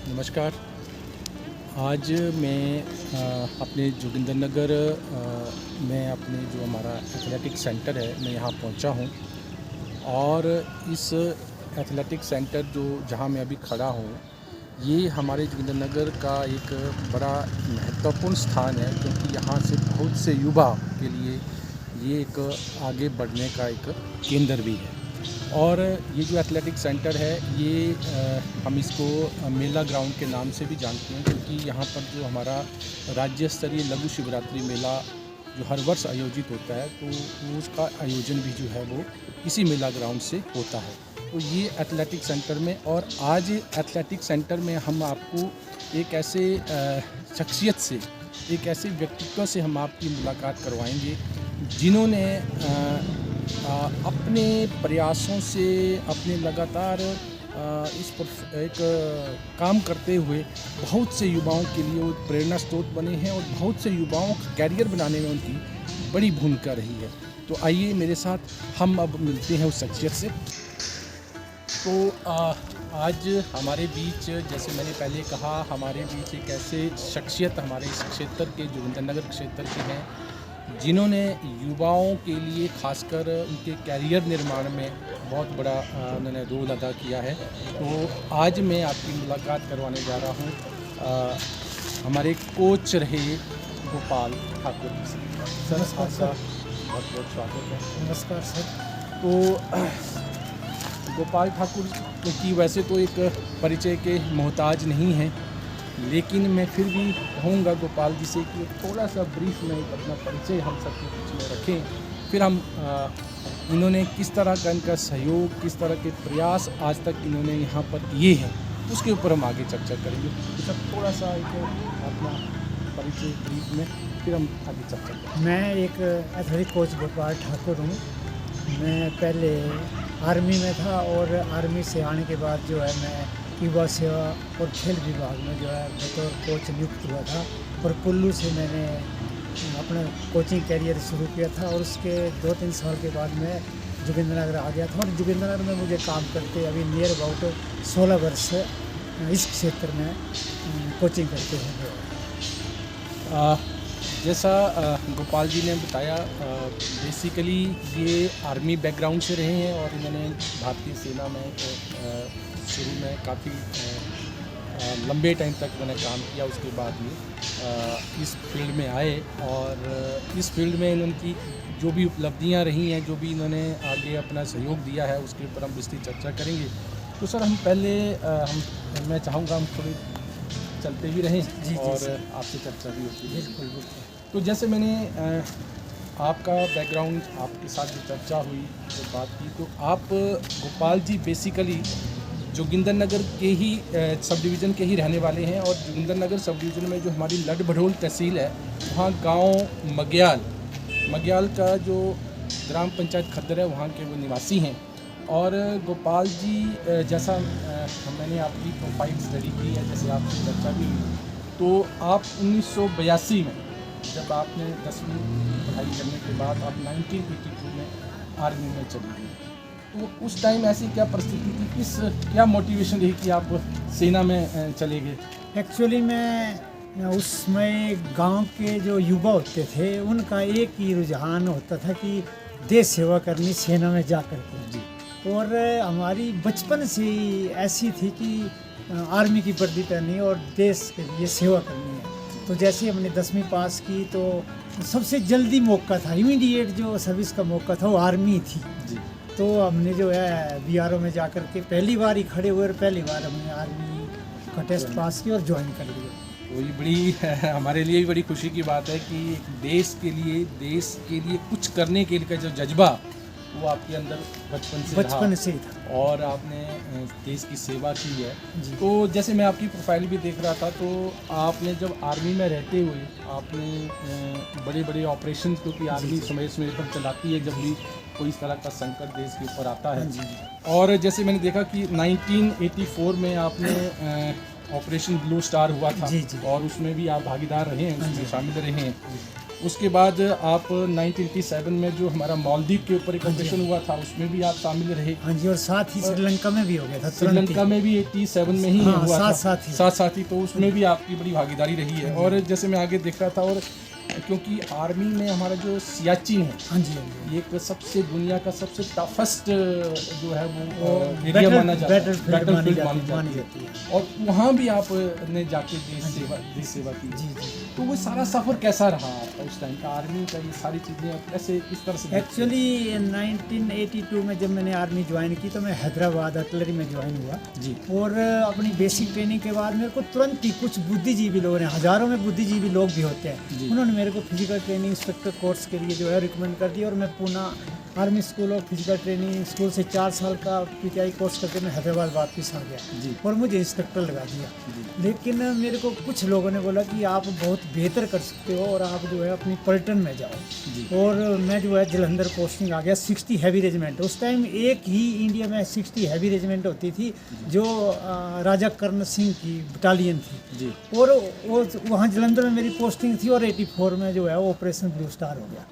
नमस्कार। आज मैं अपने जोगिंदरनगर में अपने जो हमारा एथलेटिक सेंटर है, मैं यहाँ पहुँचा हूँ। और इस एथलेटिक सेंटर जो जहाँ मैं अभी खड़ा हूँ, ये हमारे जोगिंदरनगर का एक बड़ा महत्वपूर्ण स्थान है, क्योंकि यहाँ से बहुत से युवा के लिए ये एक आगे बढ़ने का एक केंद्र भी है। और ये जो एथलेटिक सेंटर है, ये हम इसको मेला ग्राउंड के नाम से भी जानते हैं, क्योंकि यहाँ पर जो हमारा राज्य स्तरीय लघु शिवरात्रि मेला जो हर वर्ष आयोजित होता है, तो उसका आयोजन भी जो है वो इसी मेला ग्राउंड से होता है। तो ये एथलेटिक सेंटर में, और आज एथलेटिक सेंटर में हम आपको एक ऐसे शख्सियत से, एक ऐसे व्यक्तित्व से हम आपकी मुलाकात करवाएंगे जिन्होंने अपने प्रयासों से, अपने लगातार इस पर एक काम करते हुए बहुत से युवाओं के लिए वो प्रेरणा स्रोत बने हैं, और बहुत से युवाओं का कैरियर बनाने में उनकी बड़ी भूमिका रही है। तो आइए मेरे साथ हम अब मिलते हैं उस शख्सियत से। तो आज हमारे बीच, जैसे मैंने पहले कहा, हमारे बीच एक ऐसे शख्सियत हमारे इस क्षेत्र के, जोगिंदरनगर क्षेत्र के हैं, जिन्होंने युवाओं के लिए, खासकर उनके कैरियर निर्माण में बहुत बड़ा उन्होंने रोल अदा किया है। तो आज मैं आपकी मुलाकात करवाने जा रहा हूँ हमारे कोच रहे गोपाल ठाकुर जी से। सर, आपका बहुत बहुत स्वागत है। नमस्कार सर। तो गोपाल ठाकुर की वैसे तो एक परिचय के मोहताज नहीं है, लेकिन मैं फिर भी कहूँगा गोपाल जी से कि थोड़ा सा ब्रीफ में अपना परिचय हम सबके बीच में रखें। फिर हम इन्होंने किस तरह का इनका सहयोग, किस तरह के प्रयास आज तक इन्होंने यहाँ पर किए हैं, उसके ऊपर हम आगे चर्चा करेंगे। तो सब थोड़ा सा एक अपना परिचय ब्रीफ में, फिर हम आगे चर्चा करेंगे। मैं एक एथलेटिक कोच गोपाल ठाकुर हूँ। मैं पहले आर्मी में था, और आर्मी से आने के बाद जो है मैं युवा सेवा और खेल विभाग में जो है बतौर कोच नियुक्त हुआ था, और कुल्लू से मैंने अपना कोचिंग कैरियर शुरू किया था। और उसके 2-3 साल के बाद मैं जोगिंदरनगर आ गया था, और जोगिंदरनगर में मुझे काम करते अभी नियर अबाउट 16 वर्ष इस क्षेत्र में कोचिंग करते हैं। जैसा गोपाल जी ने बताया, बेसिकली ये आर्मी बैकग्राउंड से रहे हैं, और इन्होंने भारतीय सेना में शुरू में काफ़ी लंबे टाइम तक मैंने काम किया। उसके बाद ये इस फील्ड में आए, और इस फील्ड में इनकी जो भी उपलब्धियां रही हैं, जो भी इन्होंने आगे अपना सहयोग दिया है, उसके ऊपर हम विस्तृत चर्चा करेंगे। तो सर, हम पहले मैं चाहूँगा हम थोड़ी चलते भी रहें जी, और आपसे चर्चा भी होती है। बिल्कुल बिल्कुल। तो जैसे मैंने आपका बैकग्राउंड, आपके साथ जो चर्चा हुई, जो बात की, तो आप गोपाल जी बेसिकली जोगिंदरनगर के ही सब डिवीज़न के ही रहने वाले हैं। और जोगिंदरनगर सब डिवीज़न में जो हमारी लड-भड़ोल तहसील है, वहाँ गांव मग्याल का जो ग्राम पंचायत खद्दर है, वहाँ के वो निवासी हैं। और गोपाल जी जैसा मैंने आपकी प्रोफाइल स्टडी की है, जैसे आपकी चर्चा भी हुई, तो आप 1982 में, जब आपने 10वीं पढ़ाई करने के बाद आप 1982 में आर्मी में चली गई, तो उस टाइम ऐसी क्या परिस्थिति थी, क्या मोटिवेशन रही कि आप सेना में चले गए? एक्चुअली मैं उसमें गांव के जो युवा होते थे, उनका एक ही रुझान होता था कि देश सेवा करनी सेना में जा कर के। जी। और हमारी बचपन से ही ऐसी थी कि आर्मी की वर्दी पहननी और देश के लिए सेवा करनी है। तो जैसे हमने 10वीं पास की, तो सबसे जल्दी मौका था, इमीडिएट जो सर्विस का मौका था वो आर्मी थी। जी। तो हमने जो है बीआरओ में जा कर के पहली बार ही खड़े हुए, और पहली बार हमने आर्मी का टेस्ट पास किया और ज्वाइन कर लिया। तो ये बड़ी हमारे लिए भी बड़ी खुशी की बात है कि देश के लिए कुछ करने के लिए का जो जज्बा, वो आपके अंदर बचपन से ही था, और आपने देश की सेवा की है। जी। तो जैसे मैं आपकी प्रोफाइल भी देख रहा था, तो आपने जब आर्मी में रहते हुए आपने बड़े बड़े ऑपरेशन, क्योंकि आर्मी समय समय पर चलाती है जब भी कोई इस तरह का संकट देश के ऊपर आता है। जी। और जैसे मैंने देखा कि 1984 में आपने ऑपरेशन ब्लू स्टार हुआ था, जी। और उसमें भी आप भागीदार रहे हैं, उसमें शामिल रहे हैं। उसके बाद आप 1987 में जो हमारा मालदीव के ऊपर एक हाँ जी, ऑपरेशन हुआ था उसमें भी आप शामिल रहे। हाँ जी, और साथ ही श्रीलंका में भी हो गया था तुरंत ही। श्रीलंका में भी 87 में ही हाँ, हुआ था, साथ साथ ही, तो उसमें भी आपकी बड़ी भागीदारी रही है। और जैसे मैं आगे देख रहा था, और क्योंकि आर्मी में हमारा जो सियाचिन है, हाँ जी, हाँ जी, ये एक सबसे दुनिया का सबसे टफेस्ट जो है वो एरिया बैटल माना जाता है, बैटलफील्ड मानी मानी जाती है। और वहाँ भी आपने जाके देश सेवा की। जी जी। तो वो सारा सफ़र कैसा रहा उस टाइम का, आर्मी का ये सारी चीज़ें आप कैसे किस तरह से देखते हैं? एक्चुअली 1982 में जब मैंने आर्मी ज्वाइन की तो मैं हैदराबाद आर्टिलरी में ज्वाइन हुआ जी। और अपनी बेसिक ट्रेनिंग के बाद मेरे को तुरंत ही कुछ बुद्धिजीवी लोगों ने, हज़ारों में बुद्धिजीवी लोग भी होते जी। हैं, उन्होंने मेरे को फिजिकल ट्रेनिंग इंस्ट्रक्टर कोर्स के लिए जो है रिकमेंड कर दिया और मैं Poona army school of physical training school से 4 साल का पीटीआई कोर्स करके मैं हैदराबाद वापस आ गया जी। और मुझे इंस्ट्रक्टर लगा दिया। जी। लेकिन मेरे को कुछ लोगों ने बोला कि आप बहुत बेहतर कर सकते हो और आप जो है अपनी पलटन में जाओ। जी। और मैं जो है जलंधर पोस्टिंग आ गया 60 हैवी रेजिमेंट। उस टाइम एक ही इंडिया में 60 हैवी रेजिमेंट होती थी जो राजा कर्ण सिंह की बटालियन थी जी। और वो वहाँ जलंधर में मेरी पोस्टिंग थी और 84 में जो है वो ऑपरेशन ब्लू स्टार हो गया।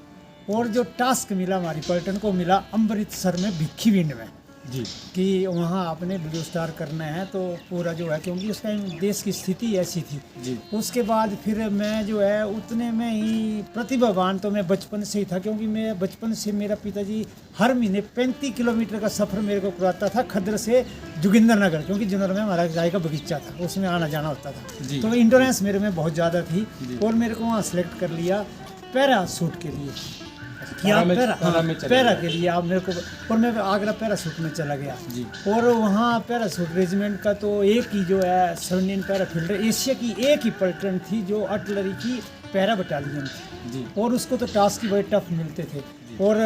और जो टास्क मिला हमारी पलटन को मिला अमृतसर में भिक्खीविंड में जी। कि वहाँ आपने ब्लू स्टार करना है, तो पूरा जो है क्योंकि उस टाइम देश की स्थिति ऐसी थी। जी। उसके बाद फिर मैं जो है उतने में ही प्रतिभावान तो मैं बचपन से ही था, क्योंकि मैं बचपन से मेरा पिताजी हर महीने 35 किलोमीटर का सफ़र मेरे को कराता था खद्र से जोगिंदर नगर, क्योंकि जोगिंदर में हमारा चाय का बगीचा था, उसमें आना जाना होता था। तो इंश्योरेंस मेरे में बहुत ज़्यादा थी और मेरे को वहाँ सेलेक्ट कर लिया पैरा सूट के लिए कि आप पैरा के लिए आप मेरे को, और मैं आगरा पैरासूट में चला गया। जी। और वहाँ पैरासूट रेजिमेंट का तो एक ही जो है 17 पैरा फील्डर एशिया की एक ही पलटन थी जो आर्टिलरी की पैरा बटालियन थी। जी। और उसको तो टास्क ही बड़े टफ मिलते थे। और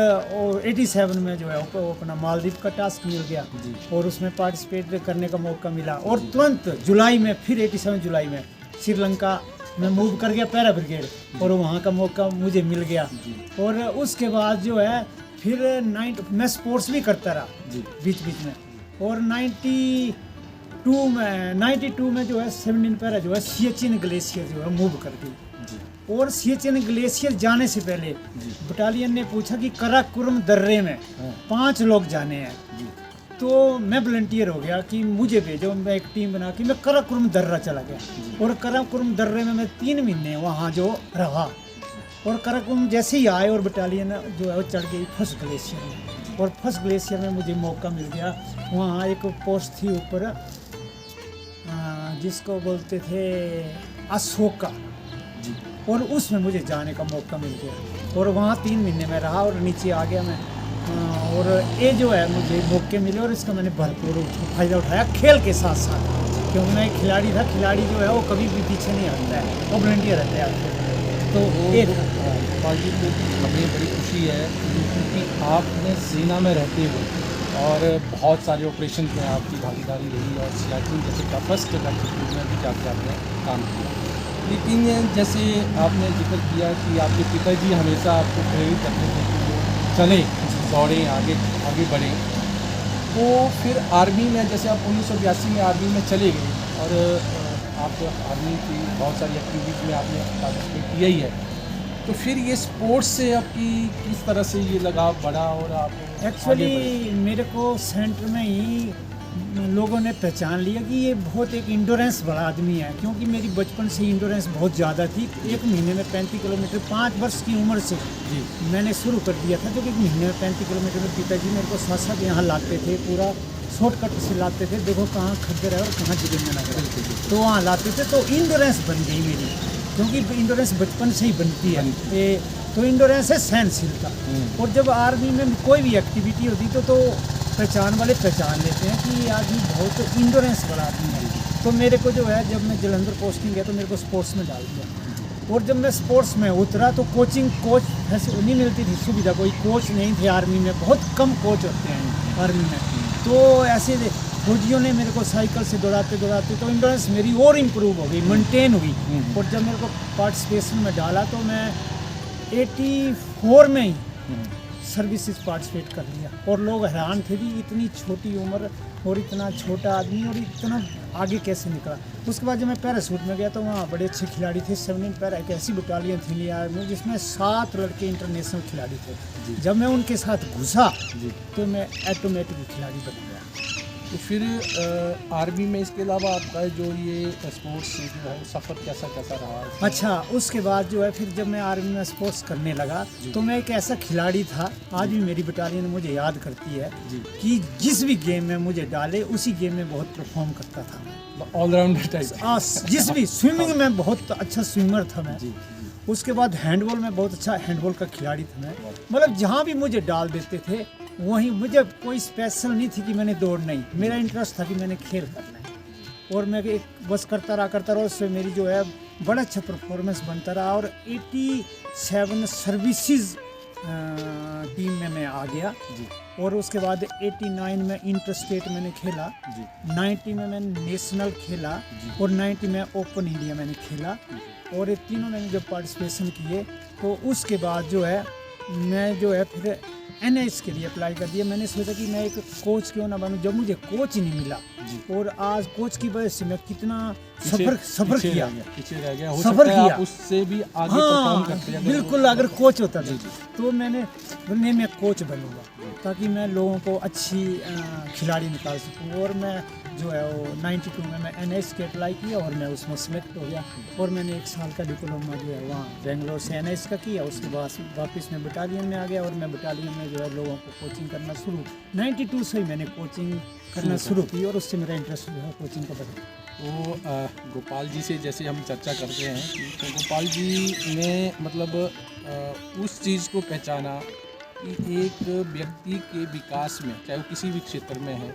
87 में जो है वो अपना मालदीव का टास्क मिल गया और उसमें पार्टिसिपेट करने का मौका मिला। और तुरंत जुलाई में फिर 87 जुलाई में श्रीलंका मैं मूव कर गया पैरा ब्रिगेड और वहाँ का मौका मुझे मिल गया। और उसके बाद जो है फिर मैं स्पोर्ट्स भी करता रहा बीच बीच में। और 92 में जो है 17 पैरा जो है सियाचिन ग्लेशियर जो है मूव कर गई। और सियाचिन ग्लेशियर जाने से पहले बटालियन ने पूछा कि कराकुरम दर्रे में 5 लोग जाने हैं, तो मैं वॉलंटियर हो गया कि मुझे भेजो। मैं एक टीम बना के मैं कराकुरम दर्रा चला गया और कराकुरम दर्रे में मैं 3 महीने वहाँ जो रहा। और कराकुरम जैसे ही आए और बटालियन जो है वो चढ़ गई फर्स्ट ग्लेशियर में, और फर्स्ट ग्लेशियर में मुझे मौका मिल गया। वहाँ एक पोस्ट थी ऊपर जिसको बोलते थे अशोका, और उसमें मुझे जाने का मौका मिल गया और वहाँ 3 महीने में रहा और नीचे आ गया मैं। और ये जो है मुझे मौके मिले और इसका मैंने भरपूर फ़ायदा उठाया खेल के साथ साथ, क्योंकि मैं एक खिलाड़ी था। खिलाड़ी जो है वो कभी भी पीछे नहीं हटता है, वो वॉलंटियर रहता है। तो एक पाजी को हमें बड़ी खुशी है क्योंकि आपने सेना में रहते हुए और बहुत सारे ऑपरेशन में आपकी भागीदारी रही और सियाचिन जैसे टफेस्ट एल्टीट्यूड में भी जाके आपने काम किया। लेकिन जैसे आपने जिक्र किया कि आपके पिताजी हमेशा आपको प्रेरित करते थे कि वो चलें, दौड़ें, आगे बढ़ें। तो फिर आर्मी में जैसे आप 1982 में आर्मी में चले गए और आप आर्मी की बहुत सारी एक्टिविटीज़ में आपने पार्टिसिपेट किया ही है, तो फिर ये स्पोर्ट्स से आपकी किस तरह से ये लगाव बढ़ा और आप एक्चुअली मेरे को सेंटर में ही लोगों ने पहचान लिया कि ये बहुत एक इंडोरेंस बड़ा आदमी है, क्योंकि मेरी बचपन से इंडोरेंस बहुत ज़्यादा थी। एक महीने में 35 किलोमीटर 5 वर्ष की उम्र से मैंने शुरू कर दिया था, क्योंकि एक महीने में 35 किलोमीटर में पिताजी मेरे को साथ साथ यहाँ लाते थे, पूरा शॉर्टकट से लाते थे। देखो कहाँ खद्दर है और कहाँ जोगिंदरनगर है, तो वहाँ लाते थे। तो इंडोरेंस बन गई मेरी, क्योंकि इंडोरेंस बचपन से ही बनती है। तो इंडोरेंस है सहनशीलता। और जब आर्मी में कोई भी एक्टिविटी होती तो पहचान वाले पहचान लेते हैं कि ये आदमी बहुत इंडोरेंस वाला आदमी है। तो मेरे को जो है जब मैं जलंधर पोस्टिंग गया तो मेरे को स्पोर्ट्स में डाल दिया। और जब मैं स्पोर्ट्स में उतरा तो कोचिंग कोच ऐसे नहीं मिलती थी सुविधा, कोई कोच नहीं थे आर्मी में, बहुत कम कोच होते हैं आर्मी में। तो ऐसे फौजियों ने मेरे को साइकिल से दौड़ाते तो इंडोरेंस मेरी और इम्प्रूव हो गई, मेंटेन हुई। और जब मेरे को पार्टिसिपेशन में डाला तो मैं 84 में ही सर्विसेज पार्टिसिपेट कर लिया। और लोग हैरान थे भी, इतनी छोटी उम्र और इतना छोटा आदमी और इतना आगे कैसे निकला। उसके बाद जब मैं पैराशूट में गया तो वहाँ बड़े अच्छे खिलाड़ी थे। 17 पैरा एक ऐसी बटालियन थी इंडिया में जिसमें 7 लड़के इंटरनेशनल खिलाड़ी थे। जब मैं उनके साथ घुसा तो मैं ऑटोमेटिक खिलाड़ी बन गया। तो फिर आर्मी में इसके अलावा आपका जो ये स्पोर्ट्स से जो है सफ़र कैसा कैसा रहा? अच्छा, उसके बाद जो है फिर जब मैं आर्मी में स्पोर्ट्स करने लगा तो मैं एक ऐसा खिलाड़ी था, आज भी मेरी बटालियन मुझे याद करती है कि जिस भी गेम में मुझे डाले उसी गेम में बहुत परफॉर्म करता था। Allrounder type. जिस भी स्विमिंग में बहुत अच्छा स्विमर था मैं। उसके बाद हैंडबॉल में बहुत अच्छा हैंडबॉल का खिलाड़ी था मैं। मतलब जहाँ भी मुझे डाल देते थे वहीं, मुझे कोई स्पेशल नहीं थी कि मैंने दौड़ना ही, मेरा इंटरेस्ट था कि मैंने खेल करना है। और मैं एक बस करता रहा उससे मेरी जो है बड़ा अच्छा परफॉर्मेंस बनता रहा। और 87 सर्विसेज टीम में मैं आ गया। और उसके बाद 89 में इंटर स्टेट मैंने खेला, 90 में मैंने नेशनल खेला और 90 में ओपन इंडिया मैंने खेला। और ये तीनों मैंने जब पार्टिसिपेशन किए तो उसके बाद जो है मैं जो है फिर NIS के लिए अप्लाई कर दिया। मैंने सोचा कि मैं एक कोच क्यों ना बनूं, जब मुझे कोच ही नहीं मिला। और आज कोच की वजह से मैं कितना सफर किया, पीछे रह गया। हो सकता है आप उससे भी आगे परफॉर्म करते हैं। बिल्कुल, अगर कोच होता तो मैं कोच बनूंगा ताकि मैं लोगों को अच्छी खिलाड़ी निकाल सकूं। और मैं जो है वो 92 में मैं NIS के अप्लाई किया और मैं उसमें सिलेक्ट हो गया। और मैंने 1 साल का डिप्लोमा जो है वहाँ बेंगलोर से NIS का किया। उसके बाद वापस मैं बटालियन में आ गया और मैं बटालियन में जो है लोगों को कोचिंग करना शुरू 92 से ही मैंने कोचिंग करना शुरू की और उससे मेरा इंटरेस्ट जो है कोचिंग का बढ़ा। तो गोपाल जी से जैसे हम चर्चा करते हैं तो गोपाल जी ने मतलब उस चीज़ को पहचाना कि एक व्यक्ति के विकास में, चाहे वो किसी भी क्षेत्र में है,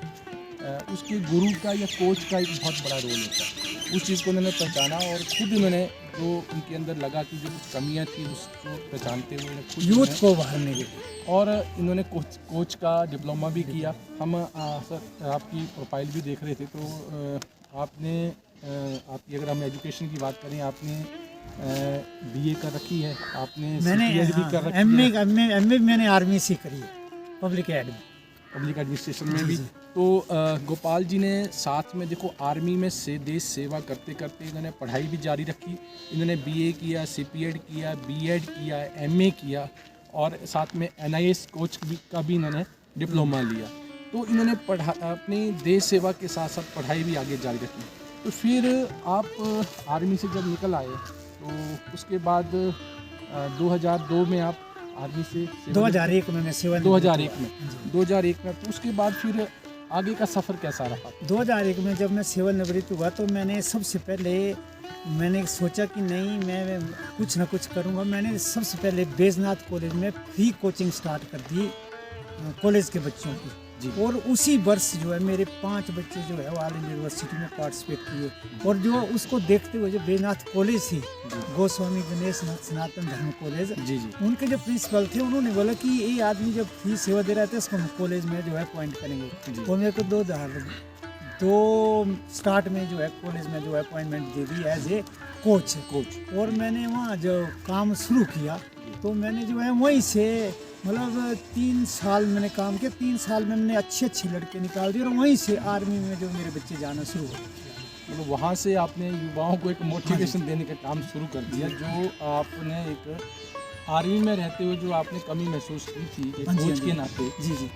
उसके गुरु का या कोच का एक बहुत बड़ा रोल होता है। उस चीज़ को उन्होंने पहचाना और खुद उन्होंने जो उनके अंदर लगा कि जो कुछ कमियां थी उसको पहचानते हुए खुद यूथ को उभारने के लिए और इन्होंने कोच का डिप्लोमा भी किया। हम सर आपकी प्रोफाइल भी देख रहे थे तो आपने आपकी अगर हम एजुकेशन की बात करें, आपने BA कर रखी है, आपने CPED भी कर रखी है, MA मैंने आर्मी से करी है, पब्लिक एडमिनिस्ट्रेशन में भी। तो गोपाल जी ने साथ में देखो आर्मी में से देश सेवा करते करते इन्होंने पढ़ाई भी जारी रखी। इन्होंने BA किया, CPED किया, B.Ed किया, MA किया और साथ में NIS कोच का भी इन्होंने डिप्लोमा लिया। तो इन्होंने अपनी देश सेवा के साथ साथ पढ़ाई भी आगे जारी रखी। तो फिर आप आर्मी से जब निकल आए तो उसके बाद 2002 में आप आर्मी से 2001 में मैं सेवा 2001 में तो उसके बाद फिर आगे का सफ़र कैसा रहा? 2001 में जब मैं सेवानिवृत्त हुआ तो मैंने सबसे पहले मैंने सोचा कि नहीं मैं कुछ ना कुछ करूँगा। मैंने सबसे पहले बैजनाथ कॉलेज में फ्री कोचिंग स्टार्ट कर दी कॉलेज के बच्चों की। और उसी वर्ष जो है मेरे 5 बच्चे जो है ऑल इंडिया यूनिवर्सिटी में पार्टिसिपेट किए। और जो उसको देखते हुए जो बैजनाथ कॉलेज थी, गोस्वामी गणेश नाथ सनातन धर्म कॉलेज, उनके जो प्रिंसिपल थे उन्होंने बोला कि ये आदमी जब फ्री सेवा दे रहा था इसको हम कॉलेज में जो है अपॉइंट करेंगे। और मेरे को 2 स्टार्ट में जो है कॉलेज में जो है अपॉइंटमेंट दे दी एज ए कोच। और मैंने वहाँ जो काम शुरू किया तो मैंने जो है वहीं से मतलब 3 साल मैंने काम किया। 3 साल में मैंने अच्छे लड़के निकाल दिए और वहीं से आर्मी में जो मेरे बच्चे जाना शुरू हो गए। मतलब वहाँ से आपने युवाओं को एक मोटिवेशन देने का काम शुरू कर दिया। जो आपने एक आर्मी में रहते हुए जो आपने कमी महसूस की थी कोच के नाते,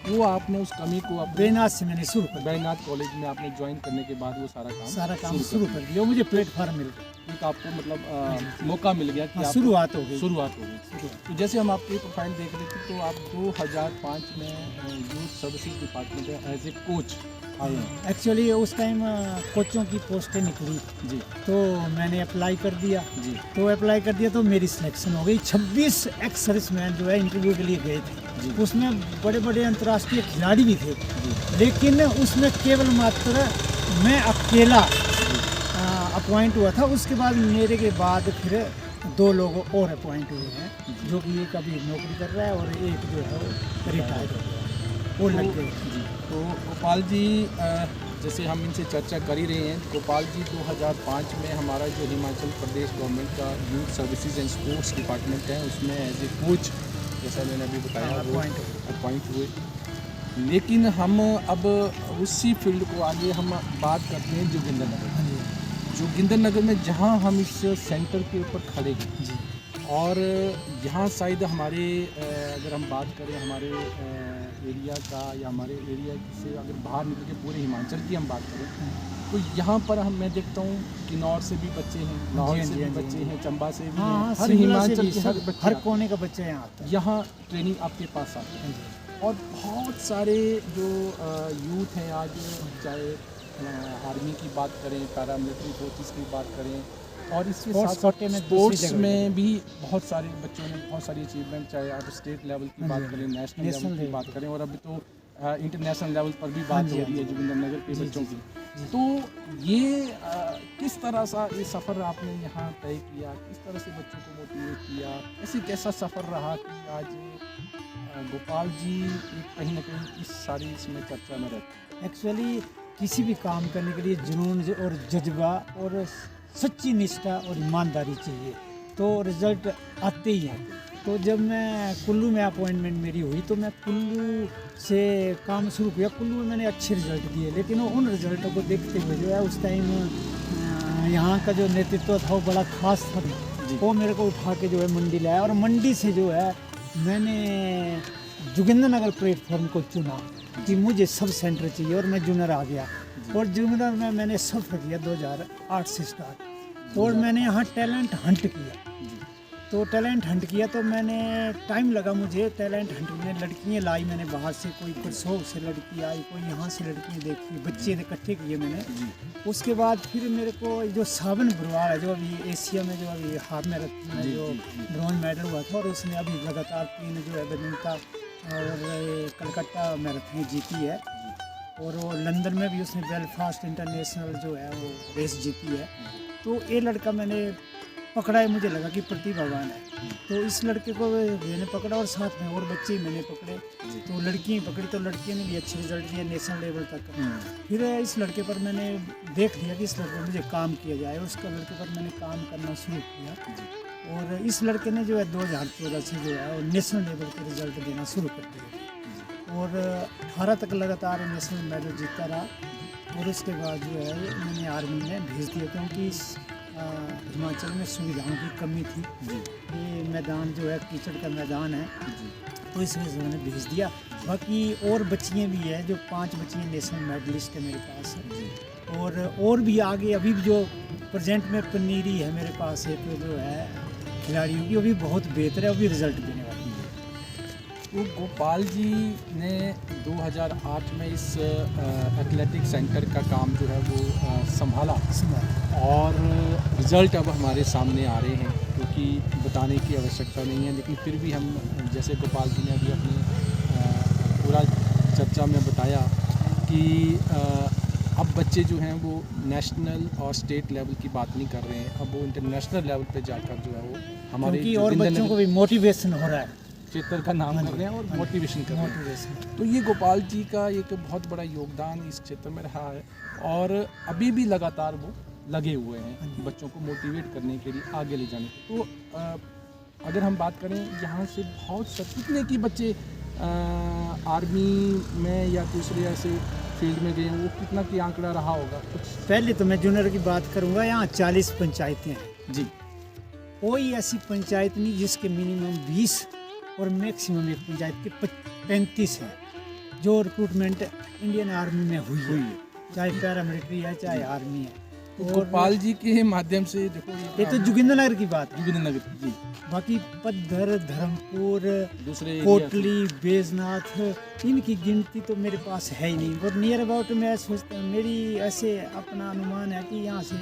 वो आपने उस कमी को बैजनाथ से मैंने शुरू कर, बैजनाथ कॉलेज में आपने ज्वाइन करने के बाद वो सारा काम शुरू कर दिया। मुझे प्लेटफार्म मिल गया, एक आपको मतलब मौका मिल गया कि शुरुआत हो गई। तो जैसे हम आपकी प्रोफाइल देख रहे थे तो आप 2005 में यूथ सर्विसेज डिपार्टमेंट में एज ए कोच आए हैं। एक्चुअली उस टाइम कोचों की पोस्टें निकली तो मैंने अप्लाई कर दिया। तो मेरी सिलेक्शन हो गई। 26 एक्स सर्विसमैन जो है इंटरव्यू के लिए गए थे। उसमें बड़े बड़े अंतर्राष्ट्रीय खिलाड़ी भी थे, लेकिन उसमें केवल मात्र मैं अकेला अपॉइंट हुआ था। उसके बाद मेरे के बाद फिर 2 लोग और अपॉइंट हुए हैं, जो कि एक अभी नौकरी कर रहा है और एक जो है वो रिटायर हो गया, वो लग गए। तो गोपाल जी जैसे हम इनसे चर्चा कर ही रहे हैं, गोपाल जी 2005 में हमारा जो हिमाचल प्रदेश गवर्नमेंट का youth services and sports department है उसमें एज ए कोच जैसा मैंने अभी बताया वो अपॉइंट हुए। लेकिन हम अब उसी फील्ड को आगे हम बात करते हैं जोगिंदरनगर। हाँ जी। जोगिंदरनगर में जहाँ हम इस सेंटर के ऊपर खड़े हैं जी। और यहाँ शायद हमारे अगर हम बात करें हमारे एरिया का या हमारे एरिया से अगर बाहर निकल के पूरे हिमाचल की हम बात करें तो यहाँ पर मैं देखता हूँ किन्नौर से भी बच्चे हैं, लाहौर से भी बच्चे हैं, चंबा से भी हैं, हाँ, हर शिमला से हिमाचल भी के हर बच्चे हर आते कोने का बच्चा यहाँ आता हैं। है। यहाँ ट्रेनिंग आपके पास आते हैं हाँ जी। और बहुत सारे जो यूथ हैं आज, चाहे आर्मी की बात करें, पैरामिलिट्री फोर्सेस की बात करें और इसके स्पोर्ट्स साथ कोटे में दूसरी स्पोर्ट्स जगह में भी बहुत सारे बच्चों ने बहुत सारी अचीवमेंट, चाहे आप स्टेट लेवल की हाँ बात जी, करें, नेशनल नेशनल लेवल की लेवल बात करें और अभी तो इंटरनेशनल लेवल पर भी हाँ बात जी, हो रही है हाँ जी। जोगिंदरनगर के जी, बच्चों जी, की। जी। तो ये किस तरह सा ये सफ़र आपने यहाँ तय किया, किस तरह से बच्चों को मोटिवेट किया, ऐसे कैसा सफ़र रहा कि आज गोपाल जी कहीं ना कहीं इस सारी इसमें चर्चा में रहते हैं? एक्चुअली किसी भी काम करने के लिए जुनून और जज्बा और सच्ची निष्ठा और ईमानदारी चाहिए तो रिजल्ट आते ही हैं। तो जब मैं कुल्लू में अपॉइंटमेंट मेरी हुई तो मैं कुल्लू से काम शुरू किया। कुल्लू में मैंने अच्छे रिजल्ट दिए, लेकिन उन रिजल्टों को देखते हुए जो है उस टाइम यहाँ का जो नेतृत्व था वो बड़ा खास था। वो मेरे को उठा के जो है मंडी लाया और मंडी से जो है मैंने जोगिंदरनगर प्लेटफॉर्म को चुना कि मुझे सब सेंटर चाहिए और मैं जूनियर आ गया। और जूनियर में मैंने सफ़र किया 2008 से स्टार्ट और मैंने यहाँ टैलेंट हंट किया। तो टैलेंट हंट किया तो मैंने टाइम लगा मुझे टैलेंट हंट में। लड़कियाँ लाई मैंने बाहर से, कोई करसोग से लड़की आई, कोई यहाँ से लड़कियाँ देखी, बच्चे इकट्ठे किए मैंने। उसके बाद फिर मेरे को जो सावन बरवाल है जो अभी एशिया में जो अभी हाथ में रखी है, जो ब्रॉन्ज मेडल हुआ था और उसने अभी लगातार 3 जो है बैडमिंटन और कलकत्ता मैराथन जीती है और वो लंदन में भी उसने बेलफास्ट इंटरनेशनल जो है वो रेस जीती है। तो ये लड़का मैंने पकड़ा है, मुझे लगा कि प्रतिभावान है तो इस लड़के को मैंने पकड़ा और साथ में और बच्चे ही मैंने पकड़े। तो लड़कियाँ पकड़ी तो लड़कियों ने भी अच्छे रिजल्ट दिए नेशनल लेवल तक। फिर इस लड़के पर मैंने देख लिया कि इस लड़के पर मुझे काम किया जाए, उसका लड़के पर मैंने काम करना शुरू किया और इस लड़के ने जो है 2014 से जो है वो नेशनल लेवल के रिजल्ट देना शुरू कर दिया और 18 तक लगातार नेशनल मेडल जीतता रहा। और उसके बाद जो है मैंने आर्मी में भेज दिया क्योंकि हिमाचल में सुविधाओं की कमी थी। ये मैदान जो है कीचड़ का मैदान है तो इस वजह से मैंने भेज दिया। बाकी और बच्चियाँ भी है जो 5 बच्चियाँ नेशनल मेडलिस्ट है मेरे पास और भी आगे अभी भी जो प्रेजेंट में पनीरी है मेरे पास एक जो है खिलाड़ियों की, वो भी बहुत बेहतर है, वो भी रिजल्ट देने वाली है। तो गोपाल जी ने 2008 में इस एथलेटिक सेंटर का काम जो है वो संभाला और रिज़ल्ट अब हमारे सामने आ रहे हैं क्योंकि बताने की आवश्यकता नहीं है, लेकिन फिर भी हम जैसे गोपाल जी ने अभी अपनी पूरा चर्चा में बताया कि अब बच्चे जो हैं वो नेशनल और स्टेट लेवल की बात नहीं कर रहे हैं, अब वो इंटरनेशनल लेवल पे जाकर जो है वो हमारे और बच्चों को भी मोटिवेशन हो रहा है, क्षेत्र का नाम कर रहे हैं और मोटिवेशन कर रहे हैं। तो ये गोपाल जी का एक बहुत बड़ा योगदान इस क्षेत्र में रहा है और अभी भी लगातार वो लगे हुए हैं बच्चों को मोटिवेट करने के लिए, आगे ले जाने के। तो अगर हम बात करें यहाँ से बहुत से कितने की बच्चे आर्मी में या दूसरे ऐसे फील्ड में गए, वो कितना की आंकड़ा रहा होगा कुछ? पहले तो मैं जूनियर की बात करूँगा, यहाँ 40 पंचायतें हैं जी। कोई ऐसी पंचायत नहीं जिसके मिनिमम 20 और मैक्सिमम एक पंचायत के 35 हैं जो रिक्रूटमेंट इंडियन आर्मी में हुई है, चाहे पैरामिलिट्री है चाहे आर्मी है। और गोपाल जी के माध्यम से देखो ये तो जोगिंदरनगर की बात है। जोगिंदरनगर जी, बाकी पद्धर, धर्मपुर, दूसरे कोटली, बैजनाथ, इनकी गिनती तो मेरे पास है ही नहीं। और नियर अबाउट मैं सोचता हूँ, मेरी ऐसे अपना अनुमान है कि यहाँ से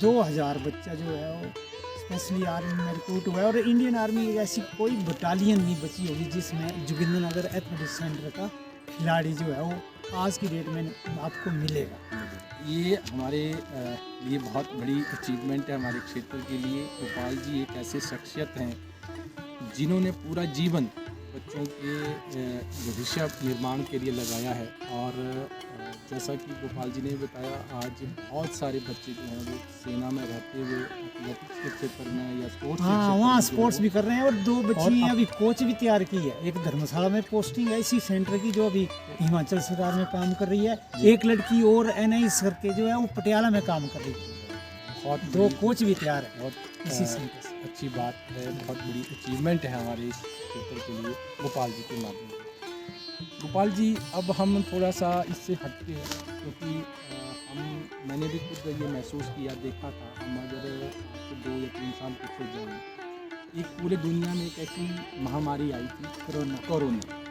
2000 बच्चा जो है वो स्पेशली आर्मी में रिक्रूट हुआ है और इंडियन आर्मी की ऐसी कोई बटालियन नहीं बची होगी जिसमें जोगिंदरनगर एथलेटिक सेंटर का खिलाड़ी जो है वो आज की डेट में आपको मिलेगा। ये हमारे लिए बहुत बड़ी अचीवमेंट है हमारे क्षेत्र के लिए। गोपाल जी एक ऐसे शख्सियत हैं जिन्होंने पूरा जीवन बच्चों के भविष्य निर्माण के लिए लगाया है। और जैसा कि गोपाल जी ने बताया, आज बहुत सारे बच्चे जो हैं वो सेना में रहते हुए एथलेटिक्स के क्षेत्र में या स्पोर्ट्स के हाँ, क्षेत्र वहाँ में स्पोर्ट्स भी कर रहे हैं और 2 बच्ची और अभी कोच भी तैयार की है। एक धर्मशाला में पोस्टिंग है इसी सेंटर की, जो अभी हिमाचल सरकार में काम कर रही है। एक लड़की और NIS करके जो है वो पटियाला में काम कर रही है। बहुत 2 बड़ी- कोच भी तैयार है बहुत इसी सेंटर से। अच्छी बात है, बहुत बड़ी अचीवमेंट है हमारे इस क्षेत्र के लिए गोपाल जी के माध्यम से। गोपाल जी, अब हम थोड़ा सा इससे हटके हैं, क्योंकि मैंने भी खुद ये महसूस किया, देखा था। हम अगर 2 या 3 साल पीछे जाएं, एक पूरे दुनिया में एक ऐसी महामारी आई थी, कोरोना।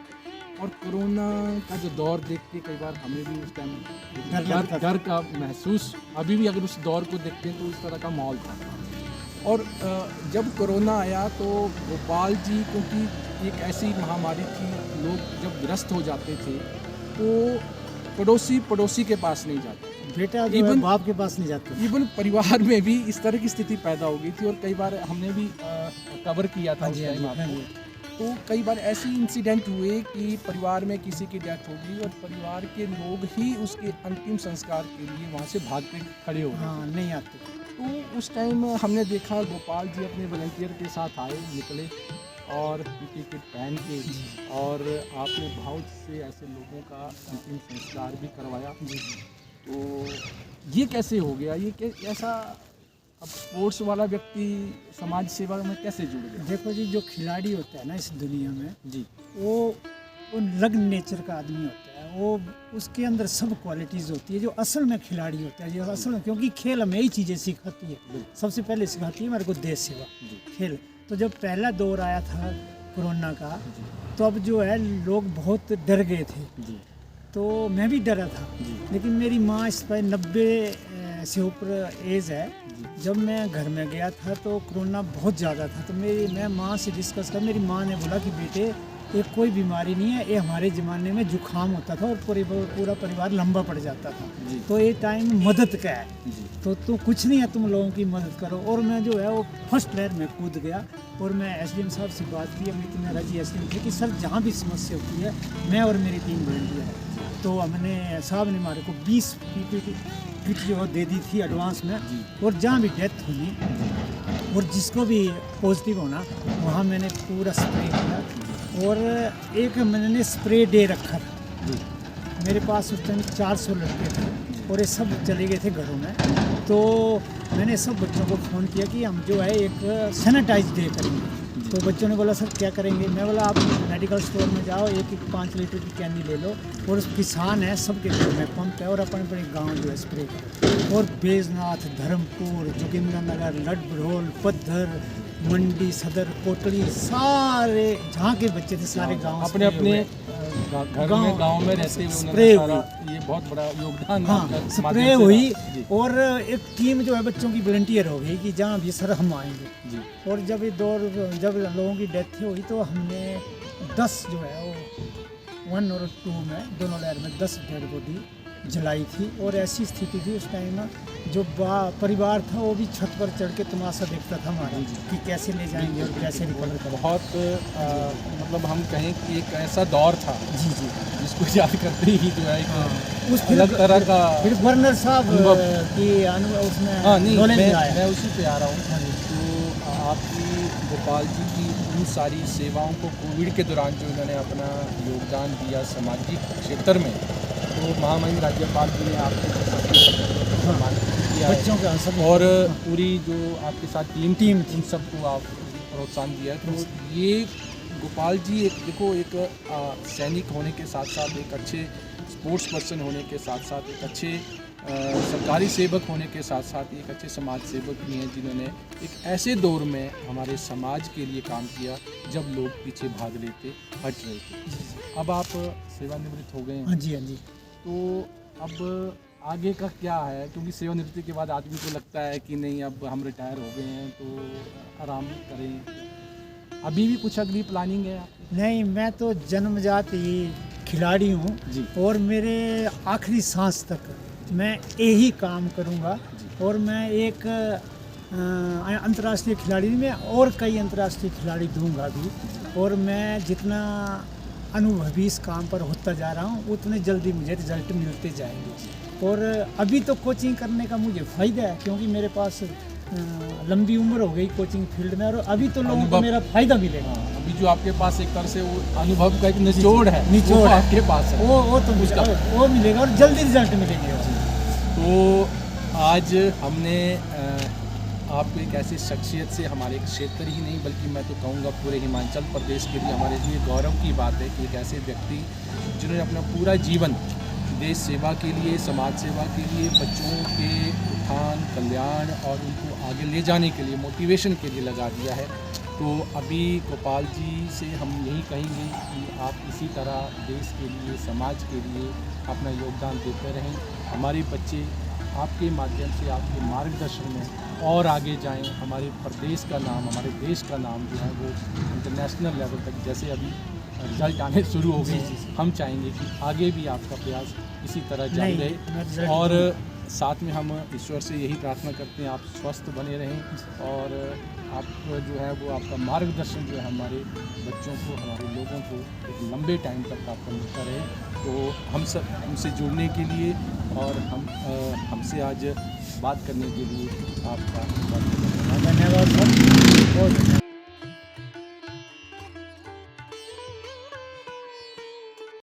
और कोरोना का जो दौर देख के कई बार हमें भी उस टाइम डर का महसूस, अभी भी अगर उस दौर को देखते हैं तो इस तरह का माहौल था। और जब कोरोना आया तो गोपाल जी, क्योंकि एक ऐसी महामारी थी, लोग जब ग्रस्त हो जाते थे तो पड़ोसी के पास नहीं जाते, बेटा जो है बाप के पास नहीं जाते। इवन परिवार में भी इस तरह की स्थिति पैदा हो गई थी। और कई बार हमने भी कवर किया था उस टाइम आपको। तो कई बार ऐसे इंसिडेंट हुए कि परिवार में किसी की डेथ हो गई और परिवार के लोग ही उसके अंतिम संस्कार के लिए वहाँ से भाग के खड़े हो गए। हाँ, नहीं आते। तो उस टाइम हमने देखा गोपाल जी अपने वॉलंटियर के साथ आए, निकले और पीपी किट पहन के, और आपने बहुत से ऐसे लोगों का अंतिम संस्कार भी करवाया। तो ये कैसे हो गया? ये ऐसा, अब स्पोर्ट्स वाला व्यक्ति समाज सेवा में कैसे जुड़ गया? देखो जी, जो खिलाड़ी होता है ना इस दुनिया में, जी, वो लग्न नेचर का आदमी होता है। वो उसके अंदर सब क्वालिटीज़ होती है जो असल में खिलाड़ी होता है, जो असल में, क्योंकि खेल हमें यही चीज़ें सिखाती है। सबसे पहले सिखाती है मेरे को देश सेवा, खेल। तो जब पहला दौर आया था कोरोना का, तो अब जो है लोग बहुत डर गए थे। तो मैं भी डरा था, लेकिन मेरी माँ इस पर 90 से ऊपर एज है। जब मैं घर में गया था तो कोरोना बहुत ज़्यादा था। तो मैं माँ से डिस्कस कर, मेरी माँ ने बोला कि बेटे, ये कोई बीमारी नहीं है, ये हमारे ज़माने में जुकाम होता था और पूरा परिवार लंबा पड़ जाता था। तो ये टाइम मदद का है, तो कुछ नहीं है, तुम लोगों की मदद करो। और मैं जो है वो फर्स्ट लहर में कूद गया और मैं SDM साहब से बात की। अमित मेहरा जी SDM थे कि सर, जहाँ भी समस्या होती है, मैं और मेरी टीम वॉलंटियर है। तो हमने साहब ने हमारे को 20 PPE किट जो दे दी थी एडवांस में। और जहाँ भी डेथ हुई और जिसको भी पॉजिटिव होना, वहाँ मैंने पूरा स्प्रे किया। और एक मैंने स्प्रे डे रखा था। मेरे पास उस टाइम 400 लड़के थे और ये सब चले गए थे घरों में। तो मैंने सब बच्चों को फ़ोन किया कि हम जो है एक सैनिटाइज डे करेंगे। तो बच्चों ने बोला सर क्या करेंगे? मैं बोला आप मेडिकल स्टोर में जाओ, एक 5 लीटर की कैंडी ले लो, और किसान है सबके घर में पंप है, और अपने अपने गांव जो है स्प्रे करो। और बैजनाथ, धर्मपुर, जोगिंद्रनगर, लडभड़ोल, पद्धर, मंडी, सदर, कोटड़ी, सारे जहाँ के बच्चे थे सारे गांव अपने अपने गांव में रहते हुए स्प्रे हुई। ये बहुत बड़ा योगदान। हाँ, स्प्रे हुई। और एक टीम जो है बच्चों की वॉलंटियर हो गई कि जहाँ भी सर हम आएंगे। और जब जब लोगों की डेथ हुई तो हमने 10 जो है वो 1 और 2 में, दोनों लहर में 10 डेड बॉडी जलाई थी। और ऐसी स्थिति थी उस टाइम जो परिवार था वो भी छत पर चढ़ के तमाशा देखता था हमारा कि कैसे ले जाएंगे और कैसे रिकवर करेंगे। बहुत मतलब हम कहें कि एक ऐसा दौर था जी, जिसको याद करते ही जो है उस अलग तरह का। फिर गवर्नर साहब की उसमें नॉलेज आया। मैं उसी पे आ रहा हूँ। तो आपकी गोपाल जी की उन सारी सेवाओं को कोविड के दौरान जो इन्होंने अपना योगदान दिया सामाजिक क्षेत्र में, तो महामहिम राज्यपाल जी ने आपको सम्मान किया बच्चों का सब, और पूरी जो आपके साथ टीम थी उन सबको आप प्रोत्साहन दिया। तो ये गोपाल जी एक सैनिक होने के साथ साथ, एक अच्छे स्पोर्ट्स पर्सन होने के साथ साथ, एक अच्छे सरकारी सेवक होने के साथ साथ एक अच्छे समाज सेवक भी हैं, जिन्होंने एक ऐसे दौर में हमारे समाज के लिए काम किया जब लोग पीछे भाग रहे थे, हट रहे थे। अब आप सेवानिवृत्त हो गए हैं। हाँ जी, हाँ जी। तो अब आगे का क्या है? क्योंकि सेवानिवृत्ति के बाद आदमी को लगता है कि नहीं, अब हम रिटायर हो गए हैं तो आराम करें। अभी भी कुछ अगली प्लानिंग है आपकी? नहीं, मैं तो जन्मजात ही खिलाड़ी हूँ और मेरे आखिरी सांस तक मैं यही काम करूँगा। और मैं एक अंतर्राष्ट्रीय खिलाड़ी में और कई अंतर्राष्ट्रीय खिलाड़ी दूंगा भी। और मैं जितना अनुभवी इस काम पर होता जा रहा हूँ उतने जल्दी मुझे रिजल्ट मिलते जाएंगे। और अभी तो कोचिंग करने का मुझे फ़ायदा है क्योंकि मेरे पास लंबी उम्र हो गई कोचिंग फील्ड में, और अभी तो लोगों को मेरा फ़ायदा मिलेगा। अभी जो आपके पास एक तरह से वो अनुभव का एक निचोड़ है, निचोड़ वो है। आपके पास है, वो तो वो मिलेगा और जल्दी रिजल्ट मिलेंगे। तो आज हमने आपको एक ऐसी शख्सियत से, हमारे क्षेत्र ही नहीं बल्कि मैं तो कहूँगा पूरे हिमाचल प्रदेश के लिए हमारे लिए गौरव की बात है कि एक ऐसे व्यक्ति जिन्होंने अपना पूरा जीवन देश सेवा के लिए, समाज सेवा के लिए, बच्चों के उत्थान कल्याण और उनको आगे ले जाने के लिए, मोटिवेशन के लिए लगा दिया है। तो अभी गोपाल जी से हम यही कहेंगे कि आप इसी तरह देश के लिए, समाज के लिए अपना योगदान देते रहें। हमारे बच्चे आपके माध्यम से, आपके मार्गदर्शन में और आगे जाएं। हमारे प्रदेश का नाम, हमारे देश का नाम जो है वो इंटरनेशनल लेवल तक, जैसे अभी रिजल्ट आने शुरू हो गए, हम चाहेंगे कि आगे भी आपका प्रयास इसी तरह जारी रहे। और साथ में हम ईश्वर से यही प्रार्थना करते हैं आप स्वस्थ बने रहें और आप जो है वो आपका मार्गदर्शन जो है हमारे बच्चों को, हमारे लोगों को एक लंबे टाइम तक आपका मिलता रहे। तो हम सब हमसे जुड़ने के लिए और हमसे आज बात करने के लिए आपका बहुत धन्यवाद सर।